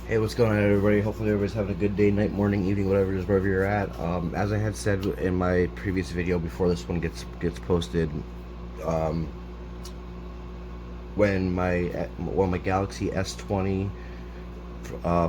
Hey, what's going on, everybody? Hopefully everybody's having a good day, night, morning, evening, whatever it is, wherever you're at. As I had said in my previous video before this one gets posted, um, when my Galaxy S20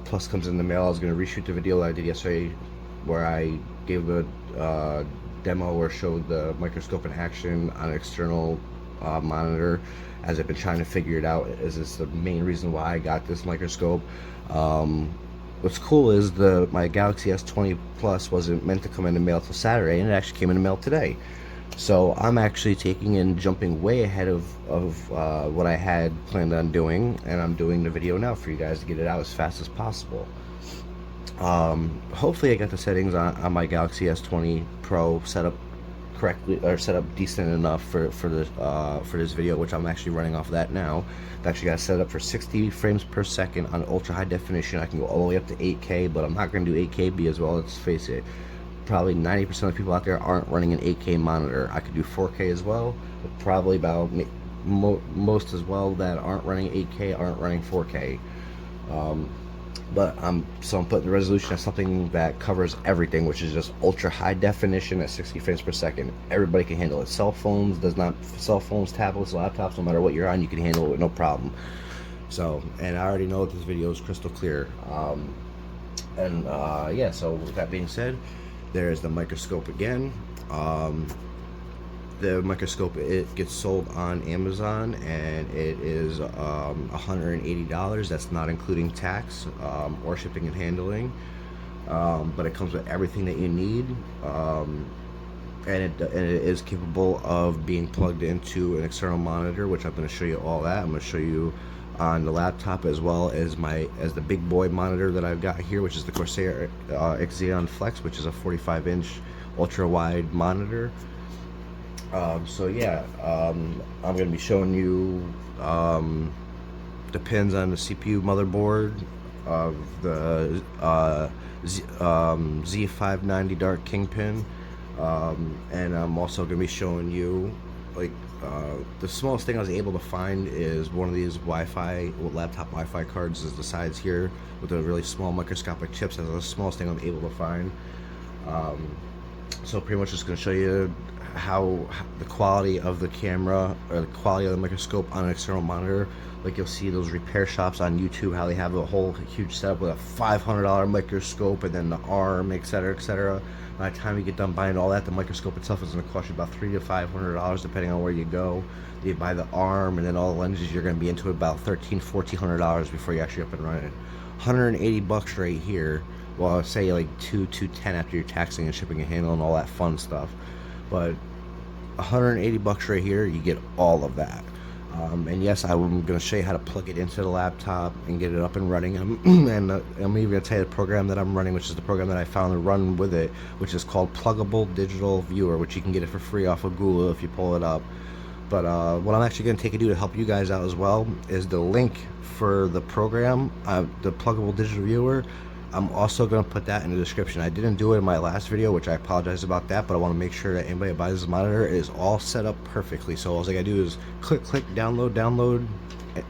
Plus comes in the mail, I was going to reshoot the video that I did yesterday, where I gave a demo or showed the microscope in action on an external monitor, as I've been trying to figure it out. Is this the main reason why I got this microscope? Um, what's cool is my Galaxy S20 Plus wasn't meant to come in the mail till Saturday, and it actually came in the mail today. So I'm actually taking and jumping way ahead of what I had planned on doing, and I'm doing the video now for you guys to get it out as fast as possible. Hopefully I got the settings on my Galaxy S20 Pro set up correctly, or set up decent enough for this video, which I'm actually running off of that now. I've actually got it set up for 60 frames per second on ultra high definition. I can go all the way up to 8K, but I'm not going to do 8KB as well. Let's face it, probably 90% of people out there aren't running an 8K monitor. I could do 4K as well, but probably about most as well that aren't running 8K aren't running 4K. But I'm putting the resolution as something that covers everything, which is just ultra high definition at 60 frames per second. Everybody can handle it. Cell phones, tablets, laptops, no matter what you're on, you can handle it with no problem. So, and I already know that this video is crystal clear. Yeah, so with that being said, there's the microscope again. The microscope, it gets sold on Amazon, and it is $180. That's not including tax or shipping and handling, but it comes with everything that you need, and it is capable of being plugged into an external monitor, which I'm going to show you all that. I'm going to show you on the laptop, as well as the big boy monitor that I've got here, which is the Corsair Xeon Flex, which is a 45-inch ultra wide monitor. So yeah, I'm going to be showing you the pins on the CPU motherboard of the Z590 Dark Kingpin, and I'm also going to be showing you, like, the smallest thing I was able to find is one of these laptop Wi-Fi cards. Is the sides here with the really small microscopic chips. That's the smallest thing I'm able to find. So pretty much just going to show you how the quality of the camera, or the quality of the microscope on an external monitor. Like, you'll see those repair shops on YouTube, how they have a whole huge setup with a $500 microscope and then the arm, etc., etc. By the time you get done buying all that, the microscope itself is going to cost you about $300 to $500, depending on where you go. You buy the arm and then all the lenses, you're going to be into about $1,300 to $1,400 before you actually up and running. 180 bucks right here. Well, say like $210 after you're taxing and shipping and handling and all that fun stuff. But 180 bucks right here, you get all of that. And yes, I'm going to show you how to plug it into the laptop and get it up and running. And I'm even going to tell you the program that I'm running, which is the program that I found to run with it, which is called Plugable Digital Viewer, which you can get it for free off of Google if you pull it up. But what I'm actually going to take and do to help you guys out as well is the link for the program, the Plugable Digital Viewer. I'm also going to put that in the description. I didn't do it in my last video, which I apologize about that, but I want to make sure that anybody that buys this monitor is all set up perfectly. So all I got to do is click, download,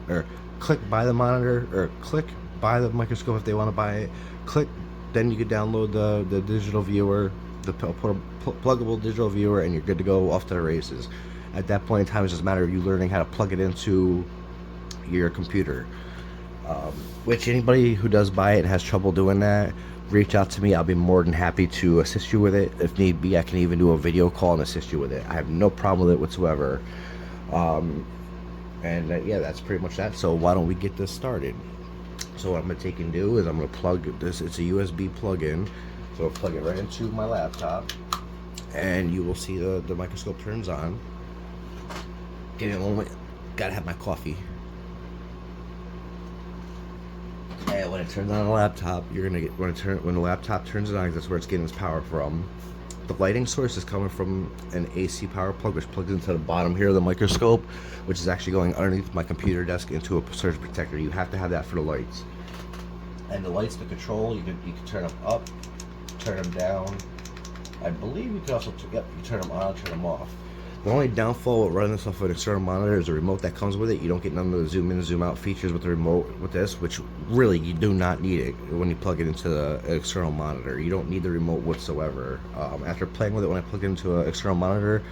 or click buy the monitor, or click buy the microscope if they want to buy it. Click, then you can download the digital viewer, the Plugable Digital Viewer, and you're good to go off to the races. At that point in time, it's just a matter of you learning how to plug it into your computer. Which anybody who does buy it and has trouble doing that, reach out to me. I'll be more than happy to assist you with it. If need be, I can even do a video call and assist you with it. I have no problem with it whatsoever. Yeah, that's pretty much that. So why don't we get this started? So what I'm going to take and do is I'm going to plug this. It's a USB plug-in. So I'll plug it right into my laptop, and you will see the microscope turns on. Give me a moment. Gotta have my coffee. And when it turns on the laptop, you're gonna get when the laptop turns it on, that's where it's getting its power from. The lighting source is coming from an AC power plug, which plugs into the bottom here of the microscope, which is actually going underneath my computer desk into a surge protector. You have to have that for the lights. And the lights to control, you can turn them up, turn them down. I believe you can also you can turn them on, turn them off. The only downfall with running this off an external monitor is the remote that comes with it. You don't get none of the zoom in, zoom out features with the remote with this, which really you do not need it when you plug it into the external monitor. You don't need the remote whatsoever. After playing with it, when I plugged it into an external monitor,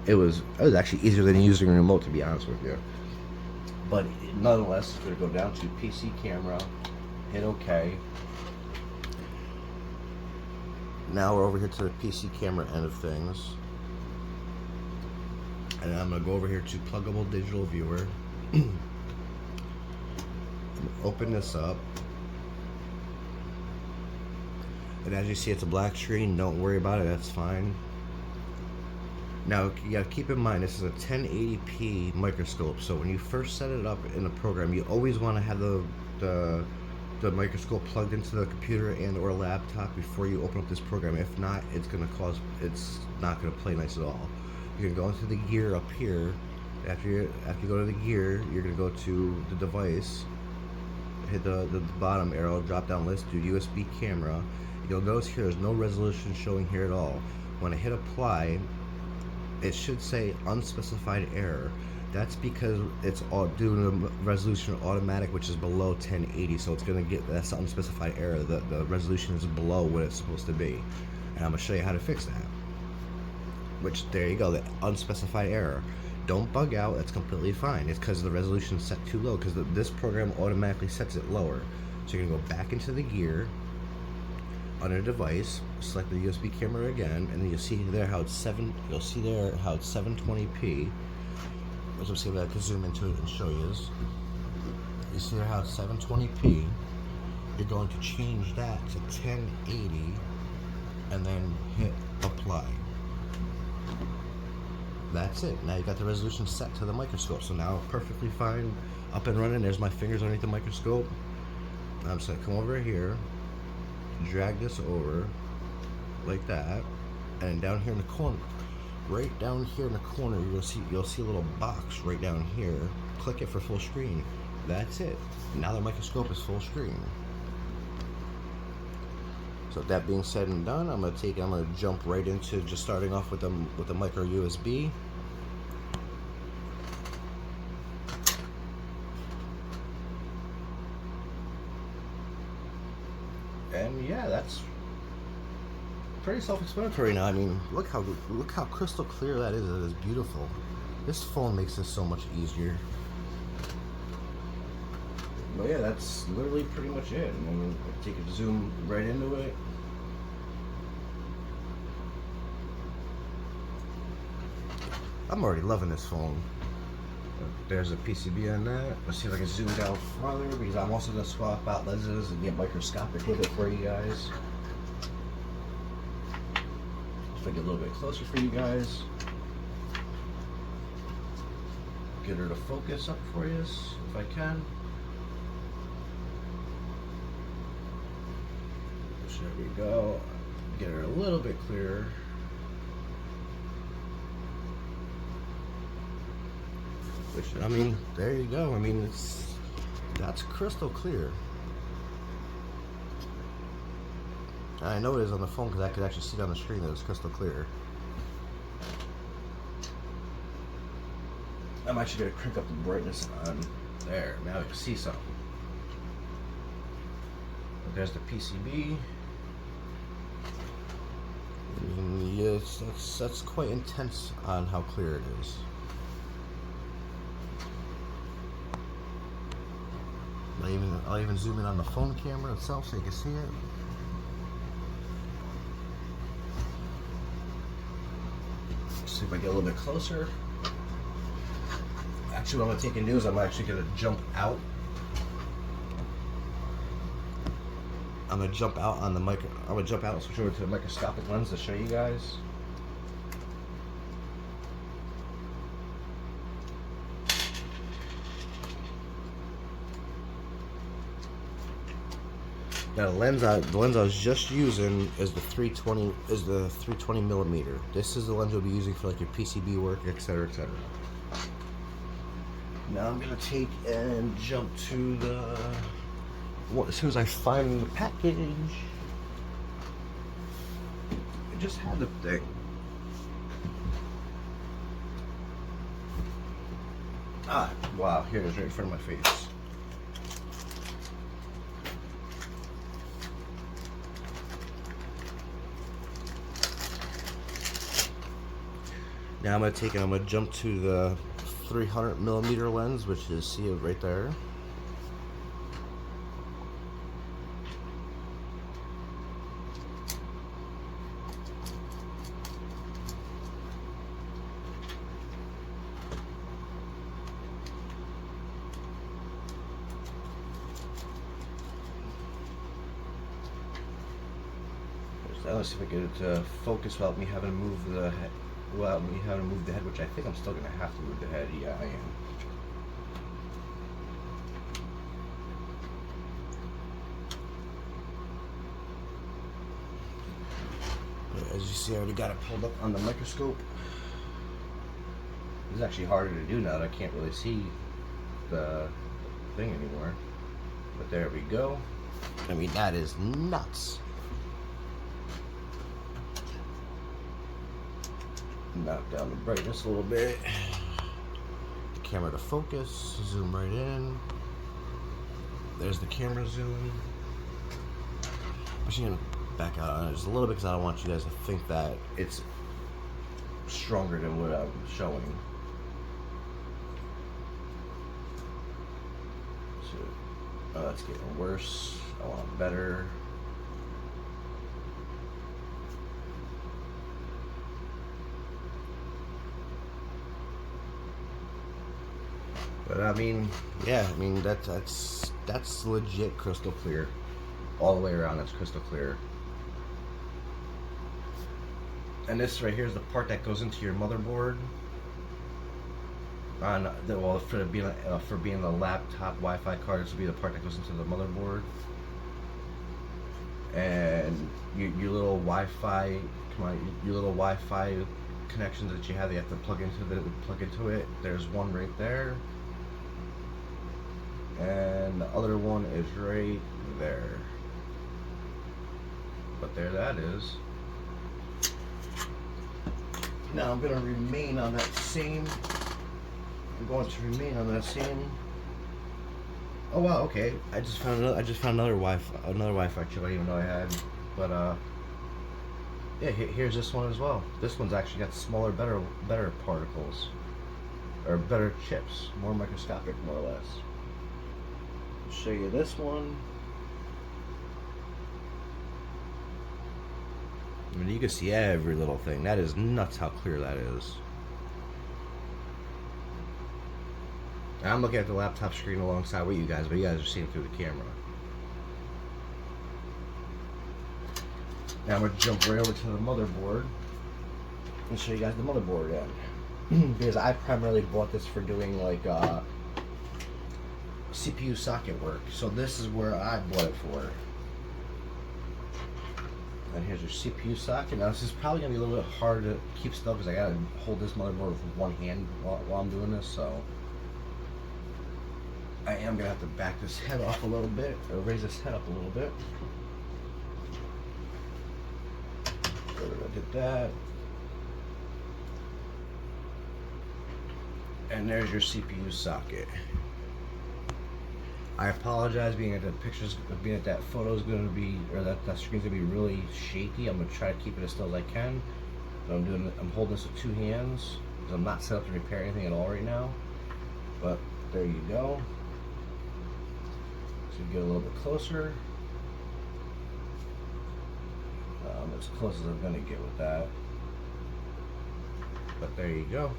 it was actually easier than using a remote, to be honest with you. But nonetheless, we're gonna go down to PC camera, hit OK. Now we're over here to the PC camera end of things. And I'm going to go over here to Plugable Digital Viewer. Open this up. And as you see, it's a black screen. Don't worry about it. That's fine. Now, you got to keep in mind, this is a 1080p microscope. So when you first set it up in the program, you always want to have the microscope plugged into the computer and or laptop before you open up this program. If not, it's not going to play nice at all. You can go into the gear up here. After you go to the gear, you're going to go to the device, hit the bottom arrow, drop down list, do USB camera. You'll notice here there's no resolution showing here at all. When I hit apply, it should say unspecified error. That's because it's all doing the resolution automatic, which is below 1080, so it's going to get, that's the unspecified error. The resolution is below what it's supposed to be. And I'm going to show you how to fix that. Which, there you go, the unspecified error. Don't bug out, that's completely fine. It's because the resolution is set too low, because this program automatically sets it lower. So you're going to go back into the gear, under device, select the USB camera again, and then you'll see there how it's 720p. Let's see if I can zoom into it and show you. You see there how it's 720p. You're going to change that to 1080 and then hit apply. That's it. Now you got the resolution set to the microscope. So now perfectly fine, up and running. There's my fingers underneath the microscope. I'm just gonna come over here, drag this over like that, and down here in the corner, right down here in the corner, you'll see a little box right down here. Click it for full screen. That's it. Now the microscope is full screen. So that being said and done, I'm gonna jump right into just starting off with the micro USB. And yeah, that's pretty self-explanatory now. I mean, look how crystal clear that is. It is beautiful. This phone makes this so much easier. But yeah, that's literally pretty much it. I mean, take a zoom right into it. I'm already loving this phone. There's a PCB on that. Let's see if I can zoom down farther, because I'm also going to swap out lenses and get microscopic with it for you guys. If I get a little bit closer for you guys. Get her to focus up for you if I can. There we go. Get her a little bit clearer. Which, I mean, there you go. I mean, that's crystal clear. I know it is on the phone because I could actually see it on the screen that it's crystal clear. I'm actually going to crank up the brightness on there. Now you can see something. There's the PCB. Yes, that's quite intense on how clear it is. I'll even zoom in on the phone camera itself so you can see it. See if I get a little bit closer. Actually, what I'm going to take and do is I'm actually going to jump out. I'm going to jump out on the mic. I'm going to jump out and switch over to the microscopic lens to show you guys. Now the lens I was just using is the 320 millimeter. This is the lens you'll be using for like your PCB work, etc., etc. Now I'm gonna take and jump to the. As soon as I find the package, I just had the thing. Ah, wow, here it is right in front of my face. Now I'm going to take it, I'm going to jump to the 300mm lens, which is, see it right there. Let's see if I get it to focus without me having to move the head. Without me having to move the head, which I think I'm still gonna have to move the head. Yeah, I am. But as you see, I already got it pulled up on the microscope. It's actually harder to do now that I can't really see the thing anymore. But there we go. I mean, that is nuts. Knock down the brightness a little bit. The camera to focus. Zoom right in. There's the camera zoom. I'm just gonna back out on it just a little bit because I don't want you guys to think that it's stronger than what I'm showing. So, oh, that's getting worse. I want better. But I mean, yeah, I mean that's legit crystal clear. All the way around, it's crystal clear. And this right here is the part that goes into your motherboard. On the, well, for being the laptop Wi-Fi card, this will be the part that goes into the motherboard. And your little Wi-Fi, your little Wi-Fi connections that you have to plug into it. There's one right there. And the other one is right there. But there that is. Now I'm going to remain on that same. I'm going to remain on that same. Oh wow, okay. I just found another Wi-Fi chip I didn't even know I had. But yeah, here's this one as well. This one's actually got smaller, better particles, or better chips, more microscopic, more or less. Show you this one. I mean, you can see every little thing. That is nuts how clear that is. I'm looking at the laptop screen alongside with you guys, but you guys are seeing through the camera. Now I'm going to jump right over to the motherboard and show you guys the motherboard again. Because I primarily bought this for doing like CPU socket work. So this is where I bought it for. And here's your CPU socket. Now this is probably going to be a little bit hard to keep still because I got to hold this motherboard with one hand while I'm doing this. So I am going to have to back this head off a little bit, or raise this head up a little bit. So we're going to get that. And there's your CPU socket. I apologize being at that photo is going to be, or that screen's going to be really shaky. I'm going to try to keep it as still as I can. But I'm holding this with two hands because I'm not set up to repair anything at all right now. But there you go. So you get a little bit closer. As close as I'm going to get with that. But there you go.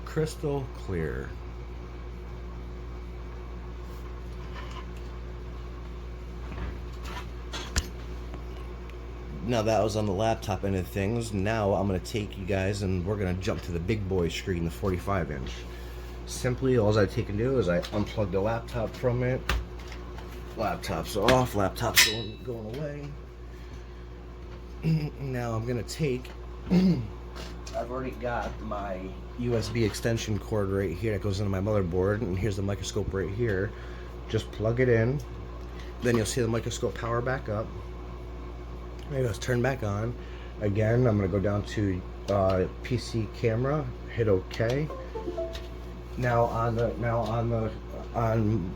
Crystal clear. Now that was on the laptop end of things. Now I'm going to take you guys and we're going to jump to the big boy screen, the 45-inch. Simply, all I take and do is I unplug the laptop from it. Laptop's off, laptop's going away. Now I'm going to take, I've already got my USB extension cord right here that goes into my motherboard, and here's the microscope right here. Just plug it in, then you'll see the microscope power back up. There it goes, turn back on. Again, I'm going to go down to PC camera, hit OK. on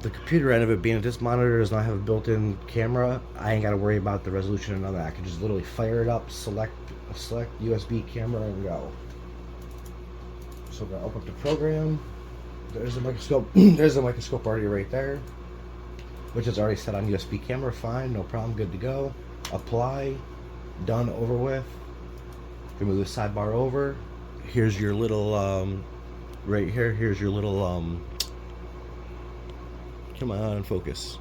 the computer end of it, being that this monitor does not have a built-in camera, I ain't got to worry about the resolution and none of that. I can just literally fire it up, select USB camera, and go. So I'm gonna open up the program. There's the microscope. There's the microscope already right there, which is already set on USB camera. Fine, no problem, good to go. Apply, done, over with. Remove the sidebar over. Here's your little right here. Here's your little come on, focus.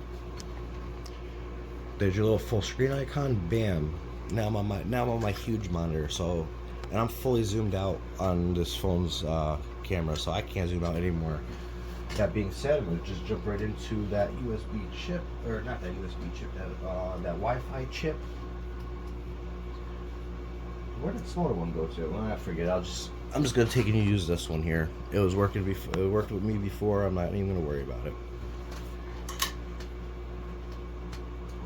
There's your little full screen icon. Bam. Now I'm on my huge monitor. So, and I'm fully zoomed out on this phone's camera, so I can't zoom out anymore. That being said, I'm gonna just jump right into that USB chip, or not that USB chip, that Wi-Fi chip. Where did the smaller one go to? Well, I forget. I'm just gonna take and use this one here. It was working before. It worked with me before. I'm not even gonna worry about it.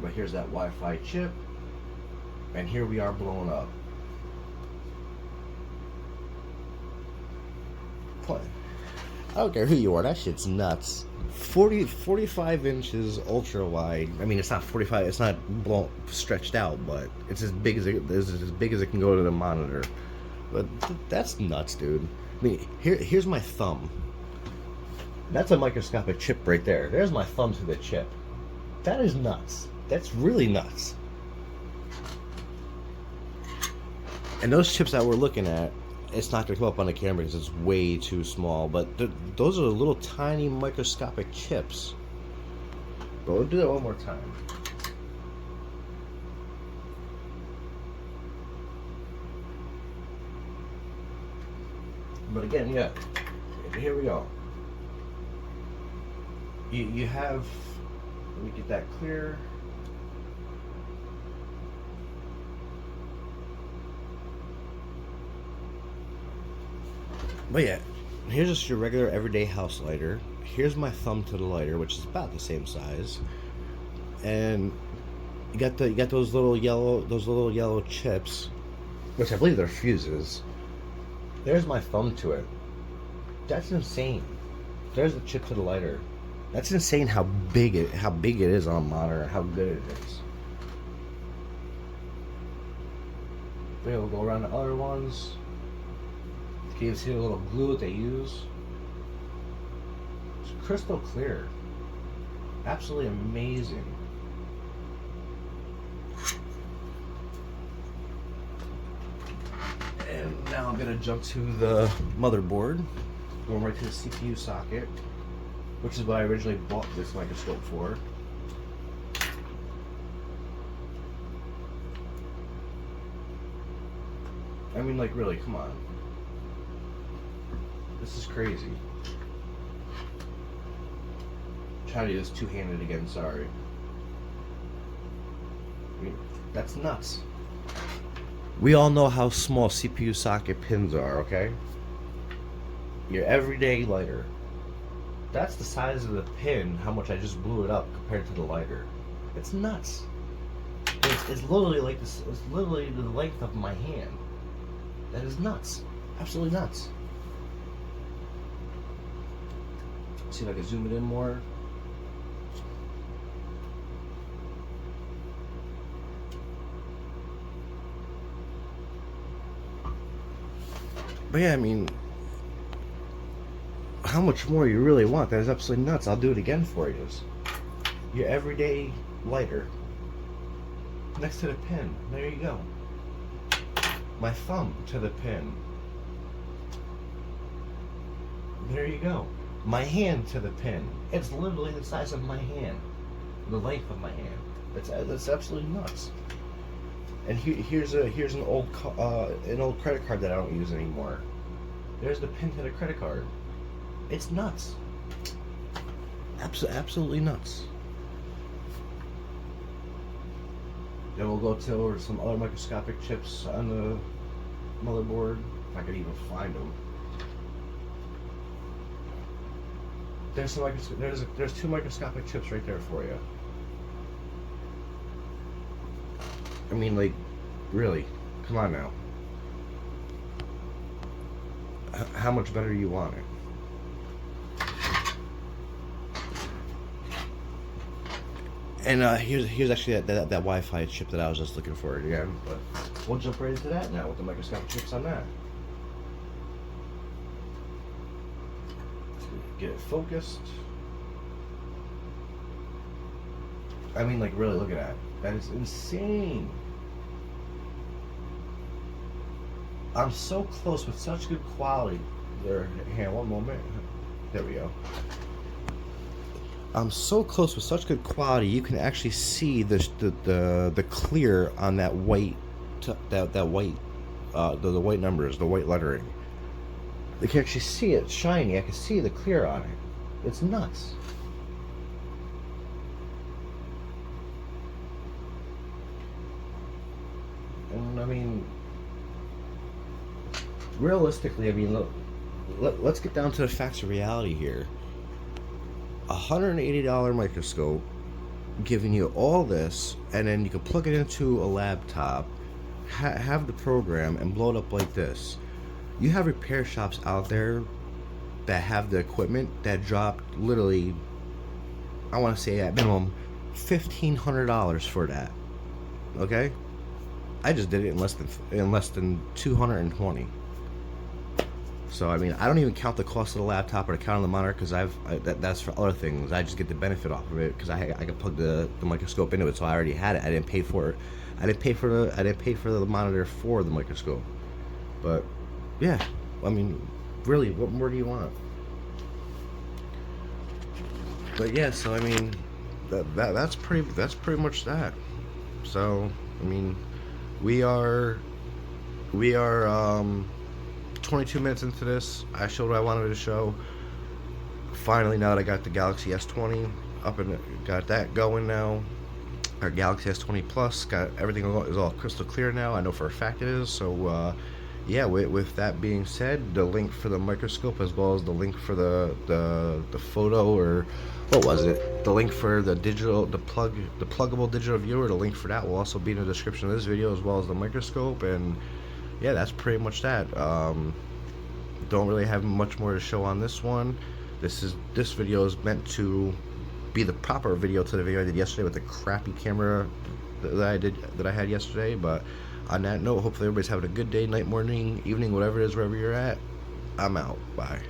But here's that Wi-Fi chip, and here we are blowing up. I don't care who you are, that shit's nuts. 45 inches ultra wide. I mean, it's not 45. It's not stretched out, but it's as big as it can go to the monitor. But that's nuts, dude. I mean, here's my thumb. That's a microscopic chip right there. There's my thumb to the chip. That is nuts. That's really nuts. And those chips that we're looking at, it's not going to come up on the camera because it's way too small. But those are little tiny microscopic chips. But we'll do that one more time. But again, yeah, here we go. You have, let me get that clear. But yeah, here's just your regular everyday house lighter. Here's my thumb to the lighter, which is about the same size. And you got those little yellow chips, which I believe they're fuses. There's my thumb to it. That's insane. There's the chip to the lighter. That's insane how big it is on a monitor and how good it is. Then we'll go around the other ones. You can see the little glue that they use. It's crystal clear. Absolutely amazing. And now I'm going to jump to the motherboard. Going right to the CPU socket, which is what I originally bought this microscope for. I mean, like, really, come on. This is crazy. Try to do this two-handed again, sorry. I mean, that's nuts. We all know how small CPU socket pins are, okay? Your everyday lighter. That's the size of the pin, how much I just blew it up compared to the lighter. It's nuts. It's literally like this. It's literally the length of my hand. That is nuts. Absolutely nuts. See if I can zoom it in more. But yeah, I mean, how much more you really want? That is absolutely nuts. I'll do it again for you. Your everyday lighter. Next to the pin. There you go. My thumb to the pin. There you go. My hand to the pin. It's literally the size of my hand. The length of my hand. That's absolutely nuts. And here's an old credit card that I don't use anymore. There's the pin to the credit card. It's nuts. Absolutely nuts. Then we'll go over some other microscopic chips on the motherboard, if I could even find them. There's two microscopic chips right there for you. I mean, like, really, come on now. How much better do you want it? And here's actually that Wi-Fi chip that I was just looking for again. But we'll jump right into that now with the microscopic chips on that. Get it focused. I mean, like, really, look at that. That is insane. I'm so close with such good quality. There, here, one moment. There we go. I'm so close with such good quality. You can actually see the clear on that white, that white, the white numbers, the white lettering. You can actually see it shiny. I can see the clear on it. It's nuts. And I mean, realistically, I mean, look, let's get down to the facts of reality here. $180 microscope giving you all this, and then you can plug it into a laptop, have the program, and blow it up like this. You have repair shops out there that have the equipment that dropped literally, I want to say at minimum $1,500 for that. Okay, I just did it in less than 220. So I mean, I don't even count the cost of the laptop or the count of the monitor, because that's for other things. I just get the benefit off of it because I could plug the microscope into it, so I already had it. I didn't pay for it. I didn't pay for the monitor for the microscope. But yeah, I mean, really, what more do you want? But yeah, so I mean, that's pretty much that. So I mean, we are 22 minutes into this. I showed what I wanted to show. Finally, now that I got the Galaxy S20 up and got that going now, our Galaxy S20 Plus got everything is all crystal clear now. I know for a fact it is. So yeah, with that being said, the link for the microscope as well as the link for the photo, or what was it? The link for the pluggable digital viewer. The link for that will also be in the description of this video, as well as the microscope. And yeah, that's pretty much that. Don't really have much more to show on this one. This video is meant to be the proper video to the video I did yesterday with the crappy camera that I had yesterday. But on that note, hopefully everybody's having a good day, night, morning, evening, whatever it is, wherever you're at. I'm out. Bye.